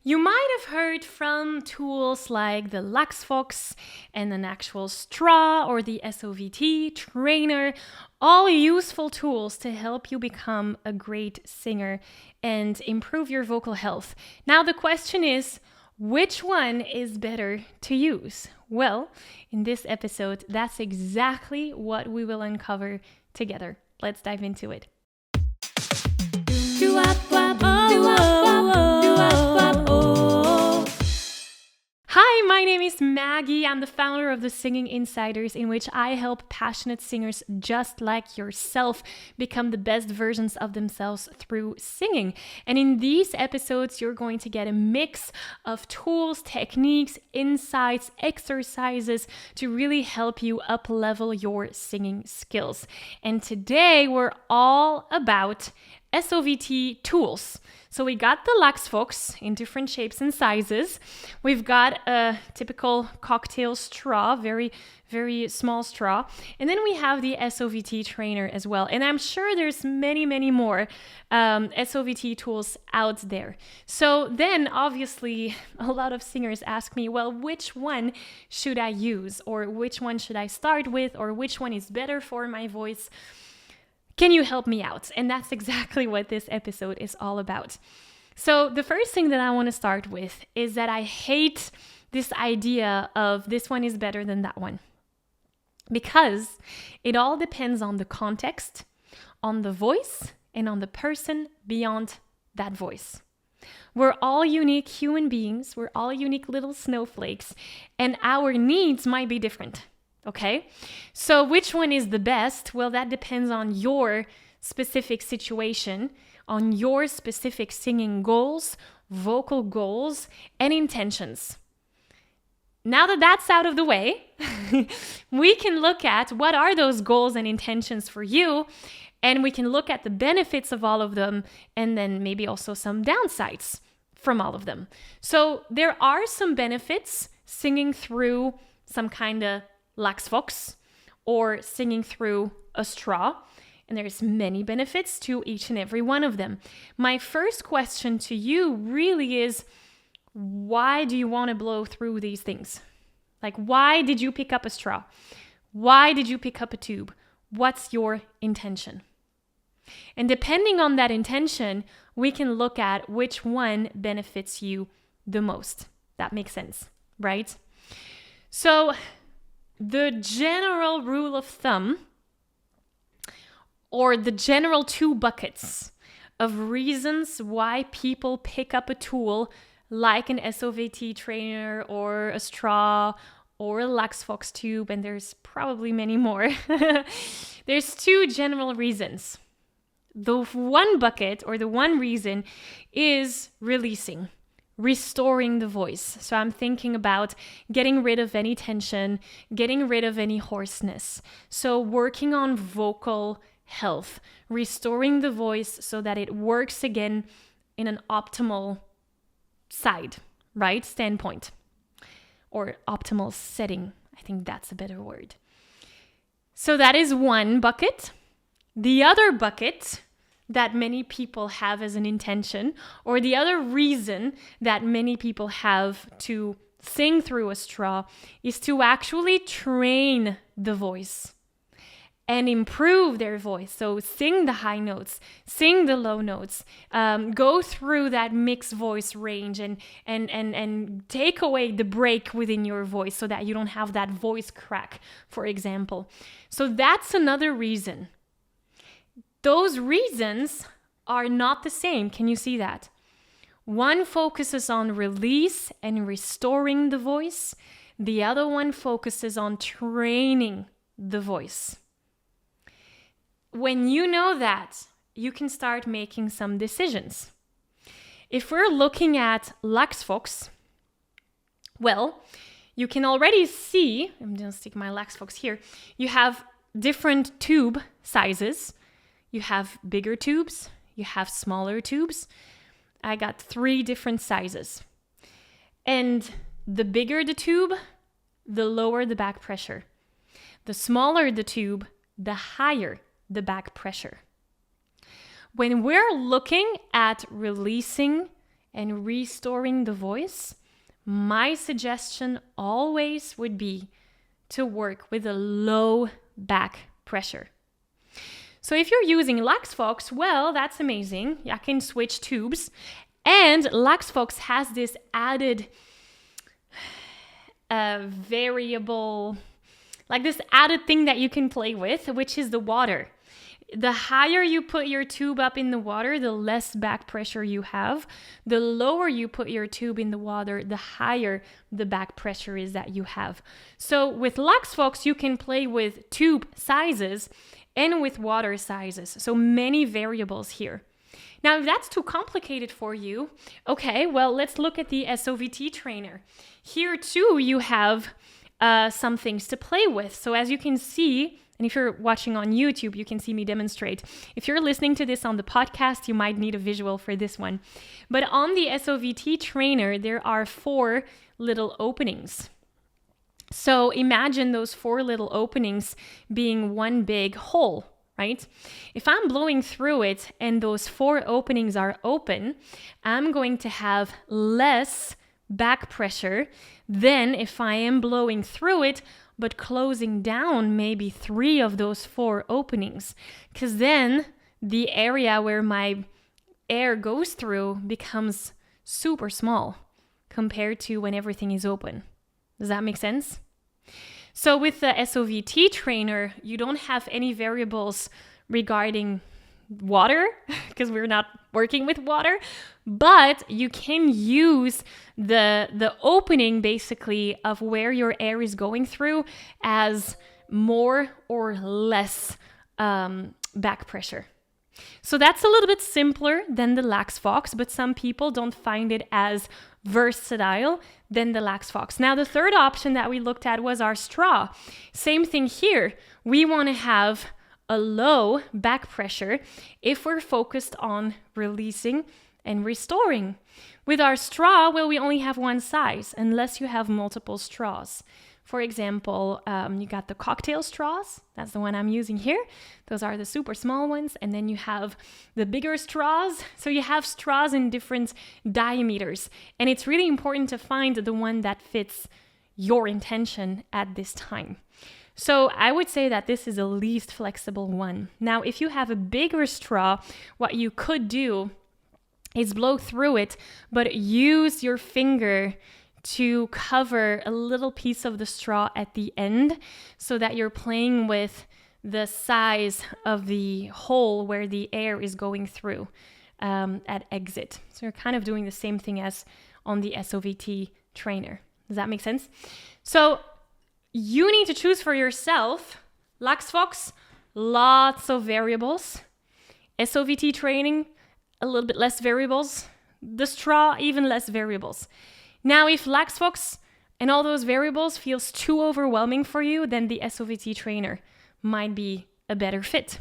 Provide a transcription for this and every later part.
You might have heard from tools like the Lax Vox and an actual straw or the SOVT Trainer, all useful tools to help you become a great singer and improve your vocal health. Now the question is, which one is better to use? Well, in this episode, that's exactly what we will uncover together. Let's dive into it. Hi, my name is Maggie. I'm the founder of the Singing Insiders, in which I help passionate singers just like yourself become the best versions of themselves through singing. And in these episodes, you're going to get a mix of tools, techniques, insights, exercises to really help you up-level your singing skills. And today, we're all about SOVT tools. So we got the Lax Vox in different shapes and sizes. We've got a typical cocktail straw, very, very small straw. And then we have the SOVT Trainer as well. And I'm sure there's many, many more SOVT tools out there. So then obviously a lot of singers ask me, well, which one should I use? Or which one should I start with? Or which one is better for my voice? Can you help me out? And that's exactly what this episode is all about. So the first thing that I want to start with is that I hate this idea of this one is better than that one. Because it all depends on the context, on the voice, and on the person beyond that voice. We're all unique human beings. We're all unique little snowflakes. And our needs might be different. Okay, so which one is the best? Well, that depends on your specific situation, on your specific singing goals, vocal goals, and intentions. Now that that's out of the way, we can look at what are those goals and intentions for you, and we can look at the benefits of all of them, and then maybe also some downsides from all of them. So there are some benefits singing through some kind of Lax Vox or singing through a straw, and there's many benefits to each and every one of them. My first question to you really is, why do you want to blow through these things? Like, why did you pick up a straw? Why did you pick up a tube? What's your intention? And depending on that intention, we can look at which one benefits you the most. That makes sense, right? So the general rule of thumb, or the general two buckets of reasons why people pick up a tool like an SOVT Trainer or a straw or a Lax Vox tube, and there's probably many more. There's two general reasons. The one bucket, or the one reason, is releasing. Restoring the voice. So I'm thinking about getting rid of any tension, getting rid of any hoarseness. So working on vocal health, restoring the voice so that it works again in an optimal standpoint, or optimal setting. I think that's a better word. So that is one bucket. The other bucket that many people have as an intention, or the other reason that many people have to sing through a straw, is to actually train the voice and improve their voice. So sing the high notes, sing the low notes, go through that mixed voice range and take away the break within your voice so that you don't have that voice crack, for example. So that's another reason. Those reasons are not the same. Can you see that? One focuses on release and restoring the voice. The other one focuses on training the voice. When you know that, you can start making some decisions. If we're looking at Lax Vox, well, you can already see, I'm going to stick my Lax Vox here, you have different tube sizes. You have bigger tubes, you have smaller tubes. I got 3 different sizes. And the bigger the tube, the lower the back pressure. The smaller the tube, the higher the back pressure. When we're looking at releasing and restoring the voice, my suggestion always would be to work with a low back pressure. So if you're using Lax Vox, well, that's amazing. I can switch tubes. And Lax Vox has this added variable, like this added thing that you can play with, which is the water. The higher you put your tube up in the water, the less back pressure you have. The lower you put your tube in the water, the higher the back pressure is that you have. So with Lax Vox, you can play with tube sizes and with water sizes. So many variables here. Now, if that's too complicated for you, okay, well, let's look at the SOVT Trainer. Here too, you have some things to play with. So as you can see, and if you're watching on YouTube, you can see me demonstrate. If you're listening to this on the podcast, you might need a visual for this one. But on the SOVT Trainer, there are 4 little openings. So imagine those 4 little openings being one big hole, right? If I'm blowing through it and those 4 openings are open, I'm going to have less back pressure than if I am blowing through it but closing down maybe 3 of those 4 openings, because then the area where my air goes through becomes super small compared to when everything is open. Does that make sense? So with the SOVT Trainer, you don't have any variables regarding water because we're not working with water, but you can use the opening basically of where your air is going through as more or less back pressure. So that's a little bit simpler than the Lax Vox, but some people don't find it as versatile than the Lax Vox. Now, the third option that we looked at was our straw. Same thing here. We want to have a low back pressure if we're focused on releasing and restoring. With our straw, well, we only have one size unless you have multiple straws. For example, you got the cocktail straws. That's the one I'm using here. Those are the super small ones. And then you have the bigger straws. So you have straws in different diameters. And it's really important to find the one that fits your intention at this time. So I would say that this is the least flexible one. Now, if you have a bigger straw, what you could do is blow through it, but use your finger to cover a little piece of the straw at the end so that you're playing with the size of the hole where the air is going through at exit. So you're kind of doing the same thing as on the SOVT Trainer. Does that make sense? So you need to choose for yourself. Lax Vox, lots of variables. SOVT Training, a little bit less variables. The straw, even less variables. Now, if Lax Vox and all those variables feels too overwhelming for you, then the SOVT Trainer might be a better fit.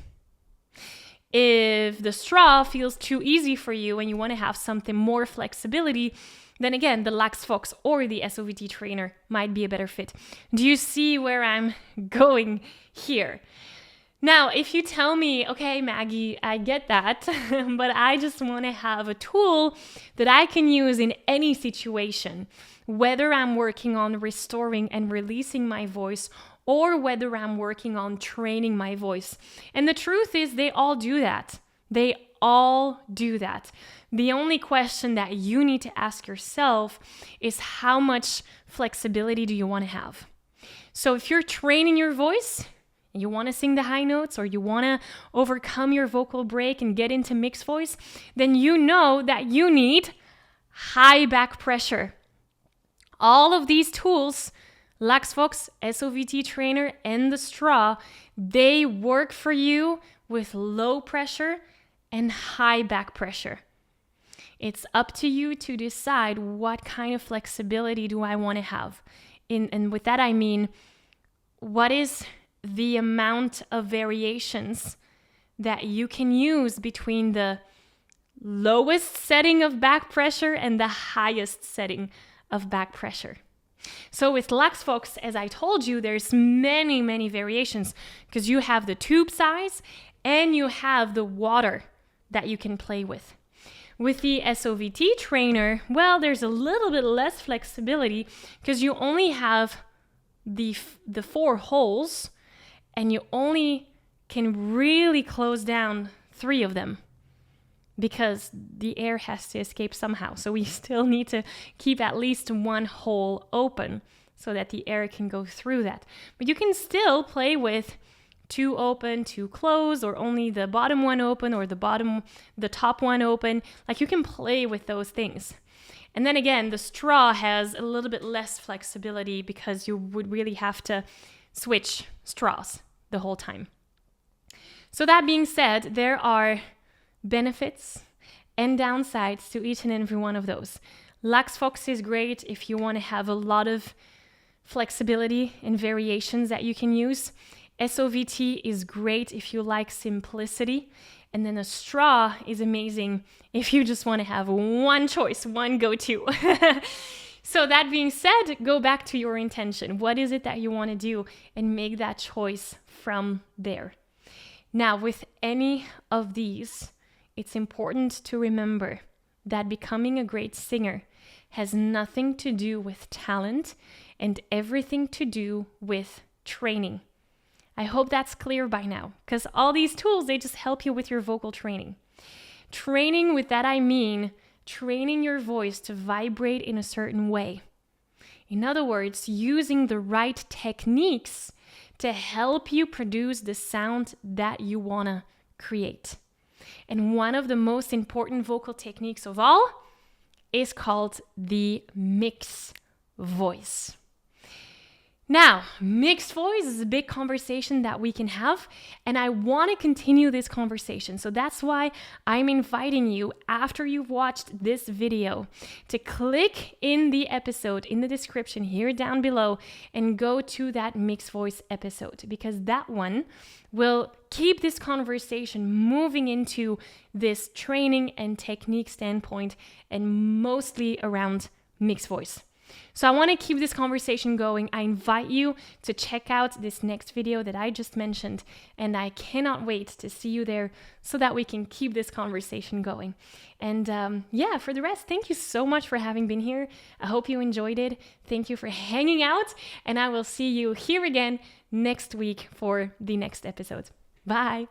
If the straw feels too easy for you and you want to have something more flexibility, then again, the Lax Vox or the SOVT Trainer might be a better fit. Do you see where I'm going here? Now, if you tell me, okay, Maggie, I get that, but I just want to have a tool that I can use in any situation, whether I'm working on restoring and releasing my voice or whether I'm working on training my voice. And the truth is they all do that. They all do that. The only question that you need to ask yourself is how much flexibility do you want to have? So if you're training your voice, you want to sing the high notes or you want to overcome your vocal break and get into mixed voice, then you know that you need high back pressure. All of these tools, Lax Vox, SOVT Trainer, and the straw, they work for you with low pressure and high back pressure. It's up to you to decide what kind of flexibility do I want to have. And with that, I mean, what is the amount of variations that you can use between the lowest setting of back pressure and the highest setting of back pressure. So with Lax Vox, as I told you, there's many variations because you have the tube size and you have the water that you can play with. With the SOVT Trainer, well, there's a little bit less flexibility because you only have the 4 holes and you only can really close down 3 of them because the air has to escape somehow. So we still need to keep at least 1 hole open so that the air can go through that. But you can still play with 2 open, 2 closed, or only the bottom one open or the top one open. Like, you can play with those things. And then again, the straw has a little bit less flexibility because you would really have to switch straws the whole time. So that being said, there are benefits and downsides to each and every one of those. Lax Vox is great if you want to have a lot of flexibility and variations that you can use. SOVT is great if you like simplicity. And then a straw is amazing if you just want to have one choice, one go-to. So that being said, go back to your intention. What is it that you want to do? And make that choice from there. Now, with any of these, it's important to remember that becoming a great singer has nothing to do with talent and everything to do with training. I hope that's clear by now, because all these tools, they just help you with your vocal training. Training, with that I mean training your voice to vibrate in a certain way. In other words, using the right techniques to help you produce the sound that you want to create. And one of the most important vocal techniques of all is called the mixed voice. Now, mixed voice is a big conversation that we can have, and I want to continue this conversation. So that's why I'm inviting you, after you've watched this video, to click in the episode in the description here down below and go to that mixed voice episode, because that one will keep this conversation moving into this training and technique standpoint, and mostly around mixed voice. So I want to keep this conversation going. I invite you to check out this next video that I just mentioned, and I cannot wait to see you there so that we can keep this conversation going. And for the rest, thank you so much for having been here. I hope you enjoyed it. Thank you for hanging out, and I will see you here again next week for the next episode. Bye.